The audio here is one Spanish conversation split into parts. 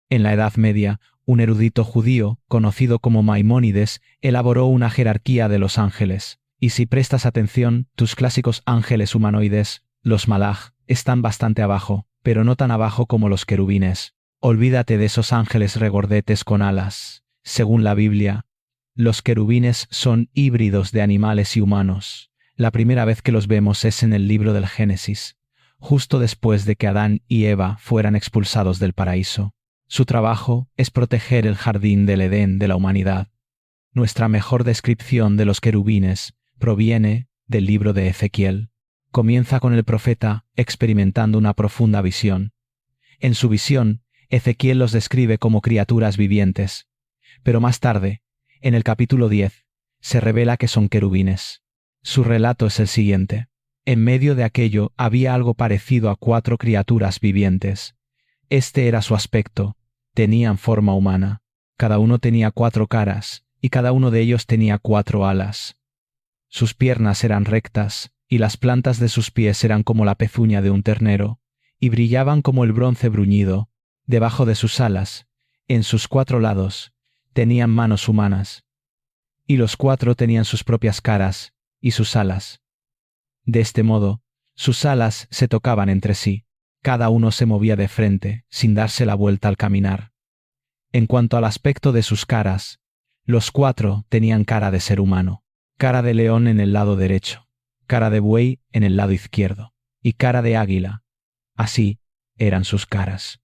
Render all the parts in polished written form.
En la Edad Media, un erudito judío, conocido como Maimónides, elaboró una jerarquía de los ángeles. Y si prestas atención, tus clásicos ángeles humanoides, los malaj, están bastante abajo, pero no tan abajo como los querubines. Olvídate de esos ángeles regordetes con alas. Según la Biblia, los querubines son híbridos de animales y humanos. La primera vez que los vemos es en el libro del Génesis, justo después de que Adán y Eva fueran expulsados del paraíso. Su trabajo es proteger el jardín del Edén de la humanidad. Nuestra mejor descripción de los querubines proviene del libro de Ezequiel. Comienza con el profeta experimentando una profunda visión. En su visión, Ezequiel los describe como criaturas vivientes, pero más tarde, en el capítulo 10, se revela que son querubines. Su relato es el siguiente. En medio de aquello había algo parecido a 4 criaturas vivientes. Este era su aspecto. Tenían forma humana. Cada uno tenía 4 caras, y cada uno de ellos tenía 4 alas. Sus piernas eran rectas, y las plantas de sus pies eran como la pezuña de un ternero, y brillaban como el bronce bruñido. Debajo de sus alas, en sus 4 lados, tenían manos humanas. Y los 4 tenían sus propias caras y sus alas. De este modo, sus alas se tocaban entre sí. Cada uno se movía de frente, sin darse la vuelta al caminar. En cuanto al aspecto de sus caras, los 4 tenían cara de ser humano, cara de león en el lado derecho, cara de buey en el lado izquierdo, y cara de águila. Así eran sus caras.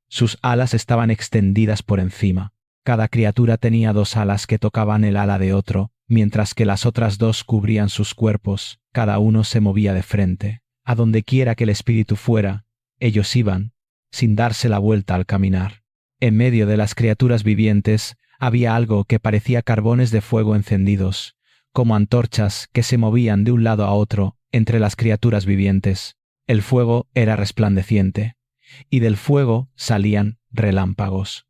Sus alas estaban extendidas por encima. Cada criatura tenía 2 alas que tocaban el ala de otro, mientras que las otras 2 cubrían sus cuerpos. Cada uno se movía de frente. A donde quiera que el espíritu fuera, ellos iban, sin darse la vuelta al caminar. En medio de las criaturas vivientes había algo que parecía carbones de fuego encendidos, como antorchas que se movían de un lado a otro entre las criaturas vivientes. El fuego era resplandeciente, y del fuego salían relámpagos.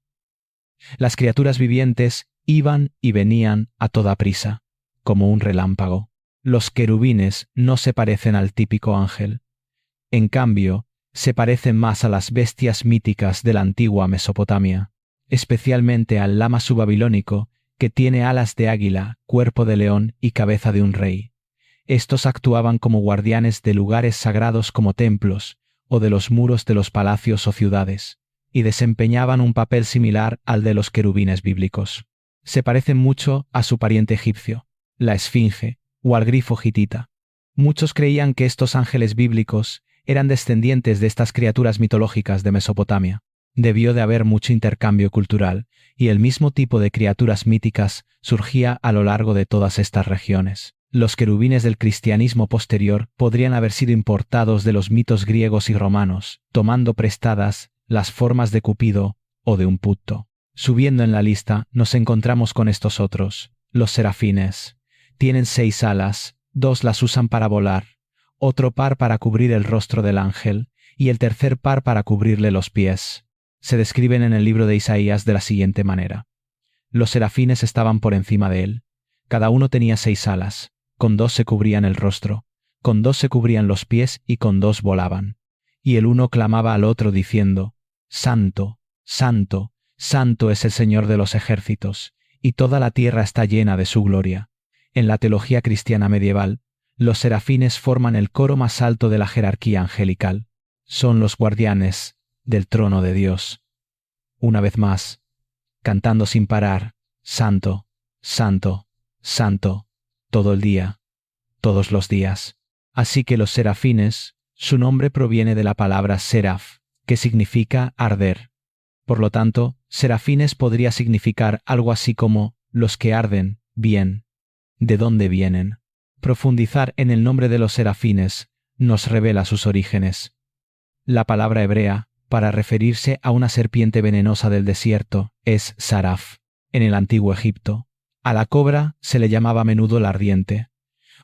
Las criaturas vivientes iban y venían a toda prisa, como un relámpago. Los querubines no se parecen al típico ángel. En cambio, se parecen más a las bestias míticas de la antigua Mesopotamia, especialmente al lama subbabilónico, que tiene alas de águila, cuerpo de león y cabeza de un rey. Estos actuaban como guardianes de lugares sagrados como templos o de los muros de los palacios o ciudades, y desempeñaban un papel similar al de los querubines bíblicos. Se parecen mucho a su pariente egipcio, la esfinge, o al grifo hitita. Muchos creían que estos ángeles bíblicos eran descendientes de estas criaturas mitológicas de Mesopotamia. Debió de haber mucho intercambio cultural, y el mismo tipo de criaturas míticas surgía a lo largo de todas estas regiones. Los querubines del cristianismo posterior podrían haber sido importados de los mitos griegos y romanos, tomando prestadas las formas de Cupido o de un puto. Subiendo en la lista, nos encontramos con estos otros, los serafines. Tienen 6 alas, 2 las usan para volar, otro par para cubrir el rostro del ángel, y el tercer par para cubrirle los pies. Se describen en el libro de Isaías de la siguiente manera. Los serafines estaban por encima de él. Cada uno tenía 6 alas, con 2 se cubrían el rostro, con 2 se cubrían los pies y con 2 volaban. Y el uno clamaba al otro diciendo, Santo, Santo, Santo es el Señor de los ejércitos, y toda la tierra está llena de su gloria. En la teología cristiana medieval, los serafines forman el coro más alto de la jerarquía angelical. Son los guardianes del trono de Dios. Una vez más, cantando sin parar, Santo, Santo, Santo, todo el día, todos los días. Así que los serafines, su nombre proviene de la palabra seraf, que significa arder. Por lo tanto, serafines podría significar algo así como los que arden bien. ¿De dónde vienen? Profundizar en el nombre de los serafines nos revela sus orígenes. La palabra hebrea, para referirse a una serpiente venenosa del desierto, es saraf. En el antiguo Egipto, a la cobra se le llamaba a menudo la ardiente.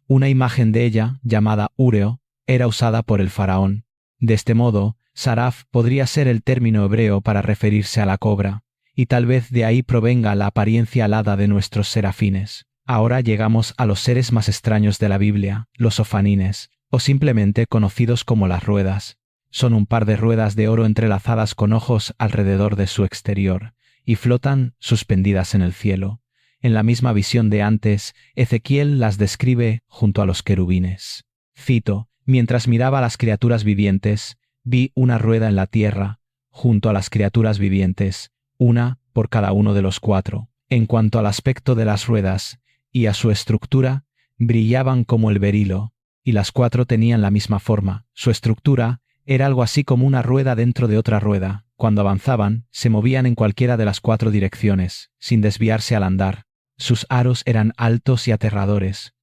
Una imagen de ella, llamada Úreo, era usada por el faraón. De este modo, saraf podría ser el término hebreo para referirse a la cobra, y tal vez de ahí provenga la apariencia alada de nuestros serafines. Ahora llegamos a los seres más extraños de la Biblia, los ofanines, o simplemente conocidos como las ruedas. Son un par de ruedas de oro entrelazadas con ojos alrededor de su exterior, y flotan suspendidas en el cielo. En la misma visión de antes, Ezequiel las describe junto a los querubines. Cito: «Mientras miraba a las criaturas vivientes, vi una rueda en la tierra, junto a las criaturas vivientes, una por cada uno de los cuatro. En cuanto al aspecto de las ruedas y a su estructura, brillaban como el berilo, y las cuatro tenían la misma forma. Su estructura era algo así como una rueda dentro de otra rueda. Cuando avanzaban, se movían en cualquiera de las cuatro direcciones, sin desviarse al andar. Sus aros eran altos y aterradores,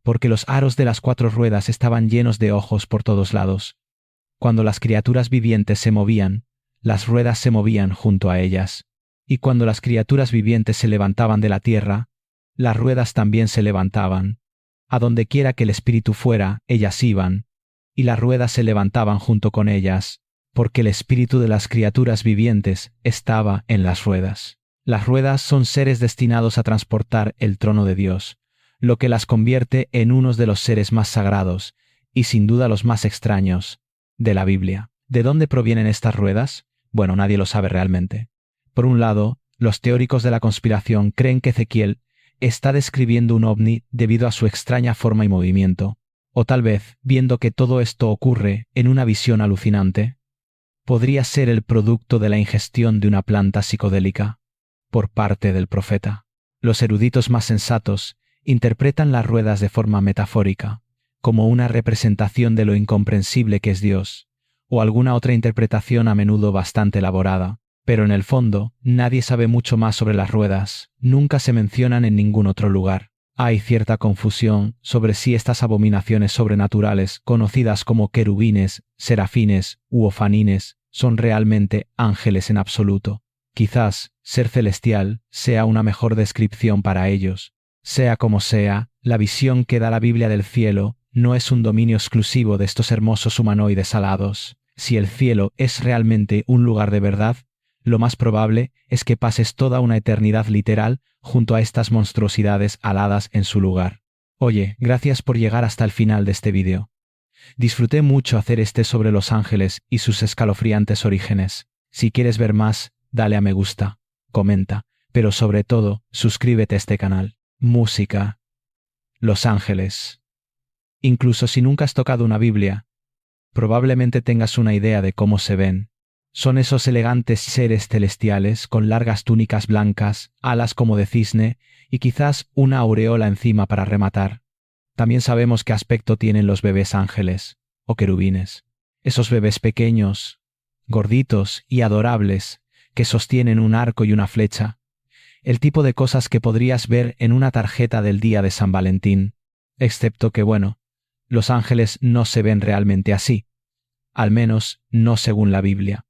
porque los aros de las cuatro ruedas estaban llenos de ojos por todos lados. Cuando las criaturas vivientes se movían, las ruedas se movían junto a ellas. Y cuando las criaturas vivientes se levantaban de la tierra, las ruedas también se levantaban. A donde quiera que el espíritu fuera, ellas iban, y las ruedas se levantaban junto con ellas, porque el espíritu de las criaturas vivientes estaba en las ruedas. Las ruedas son seres destinados a transportar el trono de Dios, lo que las convierte en unos de los seres más sagrados, y sin duda los más extraños, de la Biblia. ¿De dónde provienen estas ruedas? Bueno, nadie lo sabe realmente. Por un lado, los teóricos de la conspiración creen que Ezequiel está describiendo un ovni debido a su extraña forma y movimiento, o tal vez, viendo que todo esto ocurre en una visión alucinante, podría ser el producto de la ingestión de una planta psicodélica por parte del profeta. Los eruditos más sensatos interpretan las ruedas de forma metafórica, como una representación de lo incomprensible que es Dios, o alguna otra interpretación a menudo bastante elaborada. Pero en el fondo, nadie sabe mucho más sobre las ruedas, nunca se mencionan en ningún otro lugar. Hay cierta confusión sobre si estas abominaciones sobrenaturales, conocidas como querubines, serafines u ofanines, son realmente ángeles en absoluto. Quizás ser celestial sea una mejor descripción para ellos. Sea como sea, la visión que da la Biblia del cielo no es un dominio exclusivo de estos hermosos humanoides alados. Si el cielo es realmente un lugar de verdad, lo más probable es que pases toda una eternidad literal junto a estas monstruosidades aladas en su lugar. Oye, gracias por llegar hasta el final de este vídeo. Disfruté mucho hacer este sobre los ángeles y sus escalofriantes orígenes. Si quieres ver más, dale a me gusta, comenta, pero sobre todo, suscríbete a este canal. Música. Los ángeles. Incluso si nunca has tocado una Biblia, probablemente tengas una idea de cómo se ven. Son esos elegantes seres celestiales con largas túnicas blancas, alas como de cisne y quizás una aureola encima para rematar. También sabemos qué aspecto tienen los bebés ángeles o querubines. Esos bebés pequeños, gorditos y adorables que sostienen un arco y una flecha. El tipo de cosas que podrías ver en una tarjeta del día de San Valentín. Excepto que, bueno, los ángeles no se ven realmente así. Al menos no según la Biblia.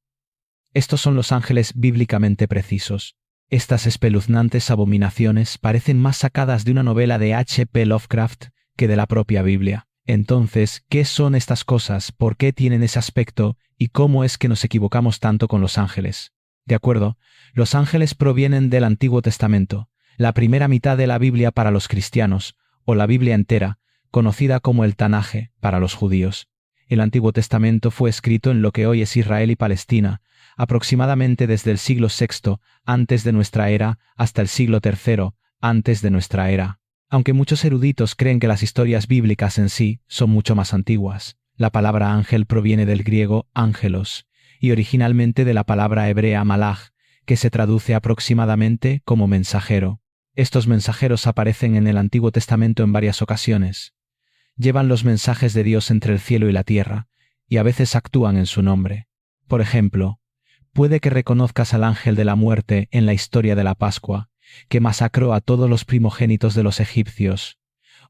Estos son los ángeles bíblicamente precisos. Estas espeluznantes abominaciones parecen más sacadas de una novela de H.P. Lovecraft que de la propia Biblia. Entonces, ¿qué son estas cosas? ¿Por qué tienen ese aspecto? ¿Y cómo es que nos equivocamos tanto con los ángeles? De acuerdo, los ángeles provienen del Antiguo Testamento, la primera mitad de la Biblia para los cristianos, o la Biblia entera, conocida como el Tanaje para los judíos. El Antiguo Testamento fue escrito en lo que hoy es Israel y Palestina, aproximadamente desde el siglo VI antes de nuestra era hasta el siglo III antes de nuestra era. Aunque muchos eruditos creen que las historias bíblicas en sí son mucho más antiguas. La palabra ángel proviene del griego ángelos y originalmente de la palabra hebrea malach, que se traduce aproximadamente como mensajero. Estos mensajeros aparecen en el Antiguo Testamento en varias ocasiones. Llevan los mensajes de Dios entre el cielo y la tierra, y a veces actúan en su nombre. Por ejemplo, puede que reconozcas al ángel de la muerte en la historia de la Pascua, que masacró a todos los primogénitos de los egipcios,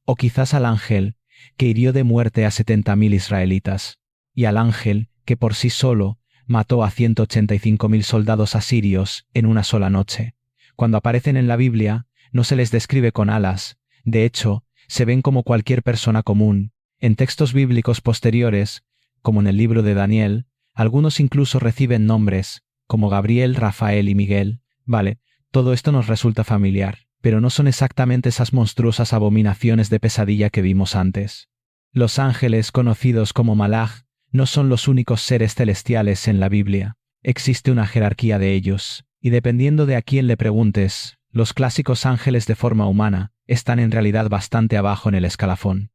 o quizás al ángel que hirió de muerte a 70.000 israelitas, y al ángel que por sí solo mató a 185.000 soldados asirios en una sola noche. Cuando aparecen en la Biblia, no se les describe con alas, de hecho, se ven como cualquier persona común. En textos bíblicos posteriores, como en el libro de Daniel, algunos incluso reciben nombres, como Gabriel, Rafael y Miguel. Vale, todo esto nos resulta familiar, pero no son exactamente esas monstruosas abominaciones de pesadilla que vimos antes. Los ángeles, conocidos como malach, no son los únicos seres celestiales en la Biblia. Existe una jerarquía de ellos, y dependiendo de a quién le preguntes, los clásicos ángeles de forma humana están en realidad bastante abajo en el escalafón.